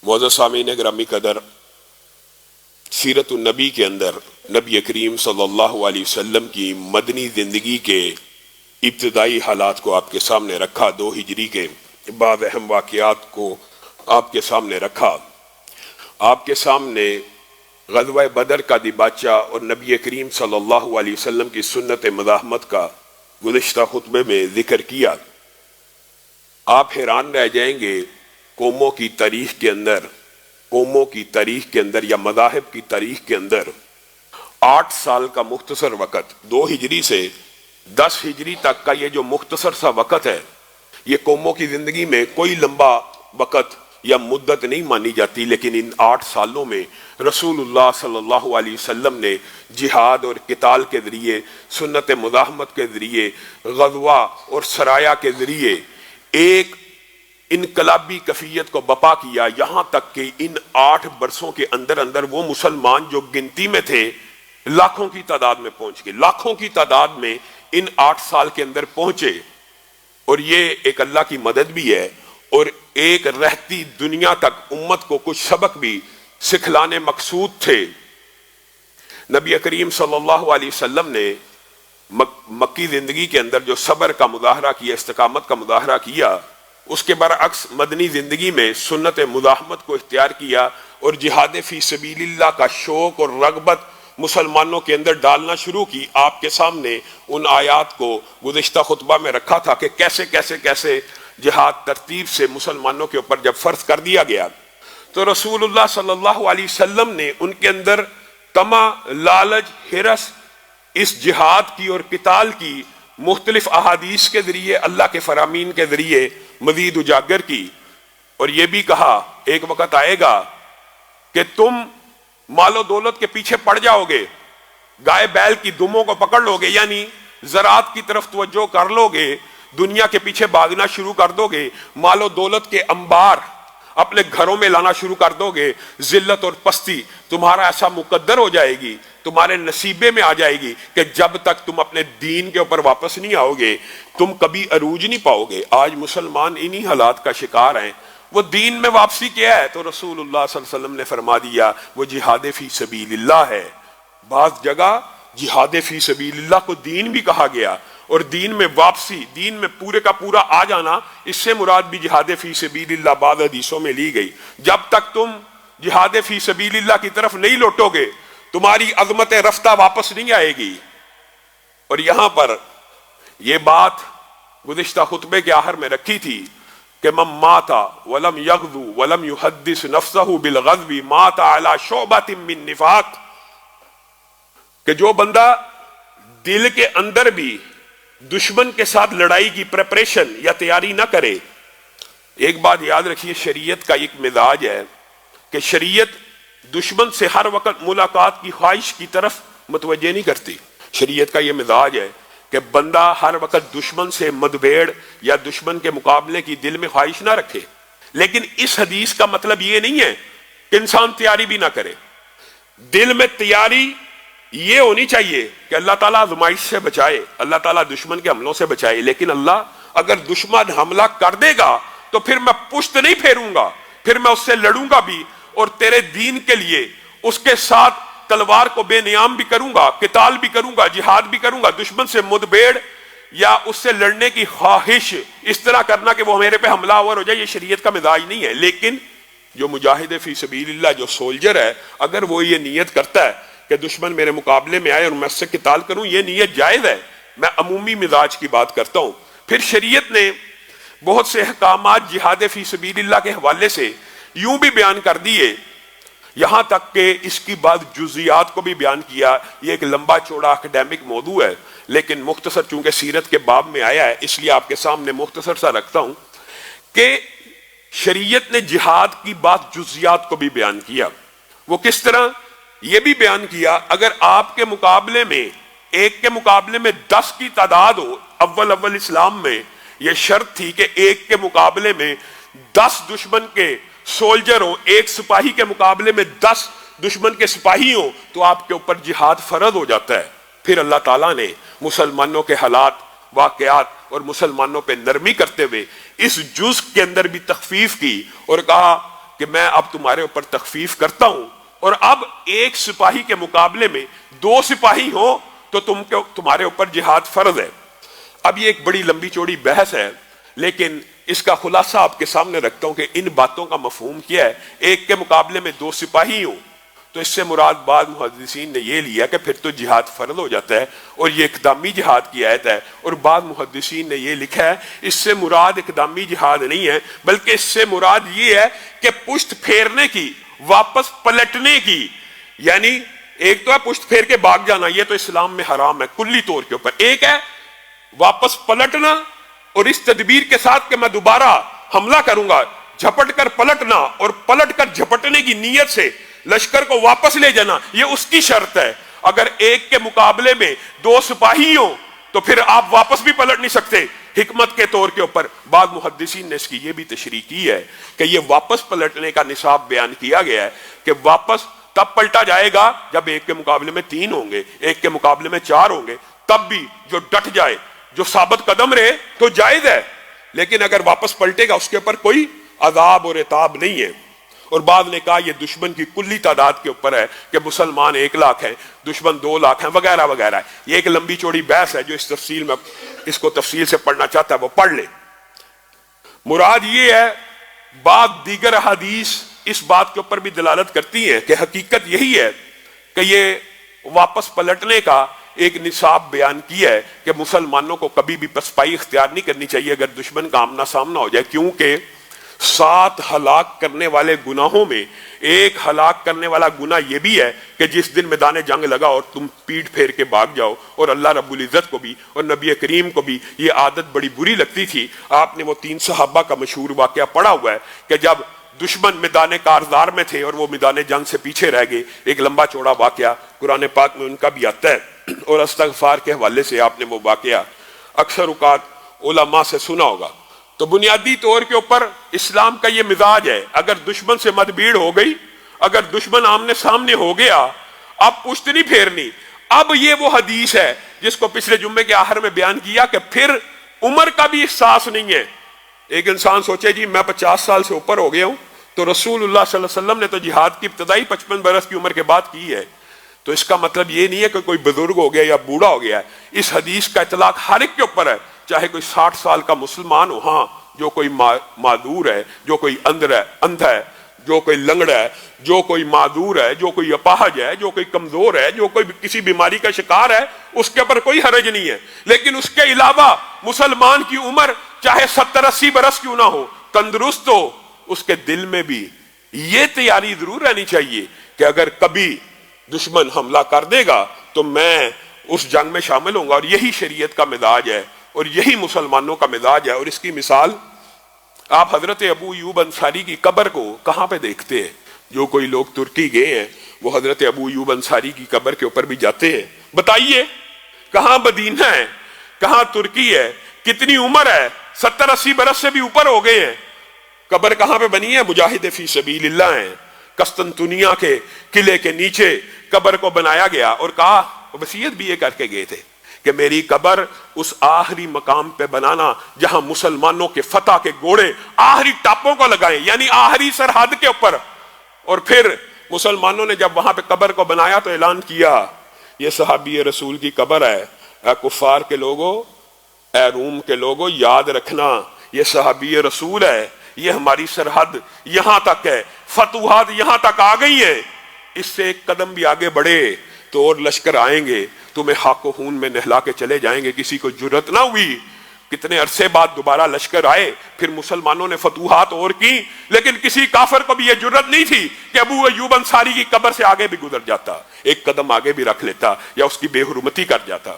معزز سامعین گرامی قدر، سیرت النبی کے اندر نبی کریم صلی اللہ علیہ وسلم کی مدنی زندگی کے ابتدائی حالات کو آپ کے سامنے رکھا، 2 ہجری کے بعض اہم واقعات کو آپ کے سامنے رکھا، آپ کے سامنے غزوہ بدر کا دیباچہ اور نبی کریم صلی اللہ علیہ وسلم کی سنت مزاحمت کا گزشتہ خطبے میں ذکر کیا۔ آپ حیران رہ جائیں گے، قوموں کی تاریخ کے اندر یا مذاہب کی تاریخ کے اندر 8 سال کا مختصر وقت، 2 ہجری سے 10 ہجری تک کا یہ جو مختصر سا وقت ہے، یہ قوموں کی زندگی میں کوئی لمبا وقت یا مدت نہیں مانی جاتی، لیکن ان 8 سالوں میں رسول اللہ صلی اللہ علیہ وسلم نے جہاد اور قتال کے ذریعے، سنت مزاحمت کے ذریعے، غزوہ اور سرایا کے ذریعے ایک انقلابی کیفیت کو بپا کیا، یہاں تک کہ ان 8 برسوں کے اندر وہ مسلمان جو گنتی میں تھے لاکھوں کی تعداد میں پہنچ گئے، لاکھوں کی تعداد میں ان 8 سال کے اندر پہنچے۔ اور یہ ایک اللہ کی مدد بھی ہے، اور ایک رہتی دنیا تک امت کو کچھ سبق بھی سکھلانے مقصود تھے۔ نبی کریم صلی اللہ علیہ وسلم نے مکی زندگی کے اندر جو صبر کا مظاہرہ کیا، استقامت کا مظاہرہ کیا، اس کے برعکس مدنی زندگی میں سنت مزاحمت کو اختیار کیا اور جہاد فی سبیل اللہ کا شوق اور رغبت مسلمانوں کے اندر ڈالنا شروع کی۔ آپ کے سامنے ان آیات کو گزشتہ خطبہ میں رکھا تھا کہ کیسے جہاد ترتیب سے مسلمانوں کے اوپر جب فرض کر دیا گیا تو رسول اللہ صلی اللہ علیہ وسلم نے ان کے اندر طمع، لالچ، ہرس اس جہاد کی اور قتال کی مختلف احادیث کے ذریعے، اللہ کے فرامین کے ذریعے مزید اجاگر کی، اور یہ بھی کہا ایک وقت آئے گا کہ تم مال و دولت کے پیچھے پڑ جاؤ گے، گائے بیل کی دموں کو پکڑ لو گے، یعنی زراعت کی طرف توجہ کر لو گے، دنیا کے پیچھے بھاگنا شروع کر دو گے، مال و دولت کے انبار اپنے گھروں میں لانا شروع کر دو گے، ذلت اور پستی تمہارا ایسا مقدر ہو جائے گی، تمہارے نصیبے میں آ جائے گی کہ جب تک تم اپنے دین کے اوپر واپس نہیں آؤ گے تم کبھی عروج نہیں پاؤ گے۔ آج مسلمان انہی حالات کا شکار ہیں۔ وہ دین میں واپسی کیا ہے؟ تو رسول اللہ صلی اللہ علیہ وسلم نے فرما دیا وہ جہاد فی سبیل اللہ ہے۔ بعض جگہ جہاد فی سبیل اللہ کو دین بھی کہا گیا، اور دین میں واپسی، دین میں پورے کا پورا آ جانا، اس سے مراد بھی جہاد فی سبیل اللہ بعض حدیثوں میں لی گئی۔ جب تک تم جہاد فی سبیل اللہ کی طرف نہیں لوٹو گے تمہاری عظمت رفتہ واپس نہیں آئے گی۔ اور یہاں پر یہ بات گزشتہ خطبے کے آخر میں رکھی تھی کہ من مات ولم یغزو ولم یحدث نفسه بالغزو مات علی شعبۃ من نفاق، کہ جو بندہ دل کے اندر بھی دشمن کے ساتھ لڑائی کی پریپریشن یا تیاری نہ کرے۔ ایک بات یاد رکھیے، شریعت کا ایک مزاج ہے کہ شریعت دشمن سے ہر وقت ملاقات کی خواہش کی طرف متوجہ نہیں کرتی۔ شریعت کا یہ مزاج ہے کہ بندہ ہر وقت دشمن سے مدبھیڑ یا دشمن کے مقابلے کی دل میں خواہش نہ رکھے، لیکن اس حدیث کا مطلب یہ نہیں ہے کہ انسان تیاری بھی نہ کرے۔ دل میں تیاری یہ ہونی چاہیے کہ اللہ تعالیٰ آزمائش سے بچائے، اللہ تعالیٰ دشمن کے حملوں سے بچائے، لیکن اللہ اگر دشمن حملہ کر دے گا تو پھر میں پشت نہیں پھیروں گا، پھر میں اس سے لڑوں گا بھی، اور تیرے دین کے لیے اس کے ساتھ تلوار کو بے نیام بھی کروں گا، قتال بھی کروں گا، جہاد بھی کروں گا۔ دشمن سے مدبھیڑ یا اس سے لڑنے کی خواہش اس طرح کرنا کہ وہ میرے پہ حملہ آور ہو جائے، یہ شریعت کا مزاج نہیں ہے۔ لیکن جو مجاہد فی سبیل اللہ، جو سولجر ہے، اگر وہ یہ نیت کرتا ہے کہ دشمن میرے مقابلے میں آئے اور میں اس سے قتال کروں، یہ نیت جائز ہے۔ میں عمومی مزاج کی بات کرتا ہوں۔ پھر شریعت نے بہت سے احکامات جہاد فی سبیل اللہ کے حوالے سے یوں بھی بیان کر دیے، یہاں تک کہ اس کی بعض جزیات کو بھی بیان کیا۔ یہ ایک لمبا چوڑا اکیڈیمک موضوع ہے، لیکن مختصر چونکہ سیرت کے باب میں آیا ہے اس لیے آپ کے سامنے مختصر سا رکھتا ہوں کہ شریعت نے جہاد کی بعض جزیات کو بھی بیان کیا۔ وہ کس طرح؟ یہ بھی بیان کیا اگر آپ کے مقابلے میں، ایک کے مقابلے میں 10 کی تعداد ہو، اول اسلام میں یہ شرط تھی کہ ایک کے مقابلے میں 10 دشمن کے سولجر ہوں، ایک سپاہی کے مقابلے میں 10 دشمن کے سپاہی ہوں تو آپ کے اوپر جہاد فرض ہو جاتا ہے۔ پھر اللہ تعالیٰ نے مسلمانوں کے حالات، واقعات اور مسلمانوں پہ نرمی کرتے ہوئے اس جز کے اندر بھی تخفیف کی اور کہا کہ میں اب تمہارے اوپر تخفیف کرتا ہوں، اور اب ایک سپاہی کے مقابلے میں 2 سپاہی ہوں تو تمہارے اوپر جہاد فرض ہے۔ اب یہ ایک بڑی لمبی چوڑی بحث ہے، لیکن اس کا خلاصہ آپ کے سامنے رکھتا ہوں کہ ان باتوں کا مفہوم کیا ہے۔ ایک کے مقابلے میں 2 سپاہی ہوں تو اس سے مراد بعض محدثین نے یہ لیا کہ پھر تو جہاد فرض ہو جاتا ہے اور یہ اقدامی جہاد کی آیت ہے، اور بعض محدثین نے یہ لکھا ہے اس سے مراد اقدامی جہاد نہیں ہے، بلکہ اس سے مراد یہ ہے کہ پشت پھیرنے کی، واپس پلٹنے کی، یعنی ایک تو ہے پشت پھیر کے بھاگ جانا، یہ تو اسلام میں حرام ہے کلی طور کے اوپر، ایک ہے واپس پلٹنا اور اس تدبیر کے ساتھ کہ میں دوبارہ حملہ کروں گا، جھپٹ کر پلٹنا اور پلٹ کر جھپٹنے کی نیت سے لشکر کو واپس لے جانا، یہ اس کی شرط ہے۔ اگر ایک کے مقابلے میں 2 سپاہی ہوں تو پھر آپ واپس بھی پلٹ نہیں سکتے حکمت کے طور کے اوپر۔ بعض محدثین نے اس کی یہ بھی تشریح کی ہے کہ یہ واپس پلٹنے کا نصاب بیان کیا گیا ہے کہ واپس تب پلٹا جائے گا جب ایک کے مقابلے میں 3 ہوں گے، ایک کے مقابلے میں 4 ہوں گے، تب بھی جو ڈٹ جائے، جو ثابت قدم رہے تو جائز ہے، لیکن اگر واپس پلٹے گا اس کے اوپر کوئی عذاب اور عتاب نہیں ہے۔ اور بعض نے کہا یہ دشمن کی کلی تعداد کے اوپر ہے کہ مسلمان 1 لاکھ ہیں، دشمن 2 لاکھ ہیں، وغیرہ وغیرہ۔ یہ ایک لمبی چوڑی بحث ہے، جو اس کو تفصیل سے پڑھنا چاہتا ہے وہ پڑھ لے۔ مراد یہ ہے، بعض دیگر احادیث اس بات کے اوپر بھی دلالت کرتی ہیں کہ حقیقت یہی ہے کہ یہ واپس پلٹنے کا ایک نصاب بیان کیا ہے کہ مسلمانوں کو کبھی بھی پسپائی اختیار نہیں کرنی چاہیے اگر دشمن کا آمنا سامنا ہو جائے، کیونکہ 7 ہلاک کرنے والے گناہوں میں ایک ہلاک کرنے والا گناہ یہ بھی ہے کہ جس دن میدان جنگ لگا اور تم پیٹ پھیر کے بھاگ جاؤ، اور اللہ رب العزت کو بھی اور نبی کریم کو بھی یہ عادت بڑی بری لگتی تھی۔ آپ نے وہ 3 صحابہ کا مشہور واقعہ پڑھا ہوا ہے کہ جب دشمن میدان کارزار میں تھے اور وہ میدان جنگ سے پیچھے رہ گئے، ایک لمبا چوڑا واقعہ قرآن پاک میں ان کا بھی آتا ہے، اور استغفار کے حوالے سے آپ نے وہ واقعہ اکثر اوقات علماء سے سنا ہوگا۔ تو بنیادی طور کے اوپر اسلام کا یہ مزاج ہے، اگر دشمن سے مدبیڑ ہو گئی، اگر دشمن آمنے سامنے ہو گیا، اب پشت نہیں پھیرنی۔ اب یہ وہ حدیث ہے جس کو پچھلے جمعے کے آخر میں بیان کیا کہ پھر عمر کا بھی احساس نہیں ہے۔ ایک انسان سوچے جی میں 50 سال سے اوپر ہو گیا ہوں، تو رسول اللہ صلی اللہ علیہ وسلم نے تو جہاد کی ابتدائی 55 برس کی عمر کے بعد کی ہے، تو اس کا مطلب یہ نہیں ہے کہ کوئی بزرگ ہو گیا یا بوڑھا ہو گیا ہے۔ اس حدیث کا اطلاق ہر ایک کے اوپر ہے، چاہے کوئی 60 سال کا مسلمان ہو، ہاں جو کوئی معذور ہے، جو کوئی اندھا ہے، جو کوئی لنگڑا ہے، جو کوئی معذور ہے، جو کوئی اپاہج ہے، جو کوئی کمزور ہے، جو کوئی کسی بیماری کا شکار ہے، اس کے اوپر کوئی حرج نہیں ہے۔ لیکن اس کے علاوہ مسلمان کی عمر چاہے 70-80 برس کیوں نہ ہو، تندرست ہو، اس کے دل میں بھی یہ تیاری ضرور رہنی چاہیے کہ اگر کبھی دشمن حملہ کر دے گا تو میں اس جنگ میں شامل ہوں گا، اور یہی شریعت کا مزاج ہے اور یہی مسلمانوں کا مزاج ہے۔ اور اس کی مثال آپ حضرت ابو ایوب انصاری کی قبر کو کہاں پہ دیکھتے ہیں؟ جو کوئی لوگ ترکی گئے ہیں وہ حضرت ابو ایوب انصاری کی قبر کے اوپر بھی جاتے ہیں۔ بتائیے کہاں مدینہ ہے، کہاں ترکی ہے، کتنی عمر ہے، 70-80 برس سے بھی اوپر ہو گئے ہیں۔ قبر کہاں پہ بنی ہے؟ مجاہد فی سبیل اللہ ہیں، قسطنطنیہ کے قلعے کے نیچے قبر کو بنایا گیا، اور کہا وصیت بھی یہ کر کے گئے تھے کہ میری قبر اس آخری مقام پہ بنانا جہاں مسلمانوں کے فتح کے گھوڑے آخری ٹاپوں کو لگائیں، یعنی آخری سرحد کے اوپر۔ اور پھر مسلمانوں نے جب وہاں پہ قبر کو بنایا تو اعلان کیا یہ صحابی رسول کی قبر ہے، اے کفار کے لوگوں، اے روم کے لوگوں، یاد رکھنا یہ صحابی رسول ہے، یہ ہماری سرحد یہاں تک ہے، فتوحات یہاں تک آ گئی ہیں، اس سے ایک قدم بھی آگے بڑھے تو اور لشکر آئیں گے، تمہیں خاک و خون میں نہلا کے چلے جائیں گے۔ کسی کو جرت نہ ہوئی، کتنے عرصے بعد دوبارہ لشکر آئے، پھر مسلمانوں نے فتوحات اور کی، لیکن کسی کافر کو بھی یہ جرت نہیں تھی کہ ابو ایوب انصاری کی قبر سے آگے بھی گزر جاتا، ایک قدم آگے بھی رکھ لیتا یا اس کی بے حرمتی کر جاتا۔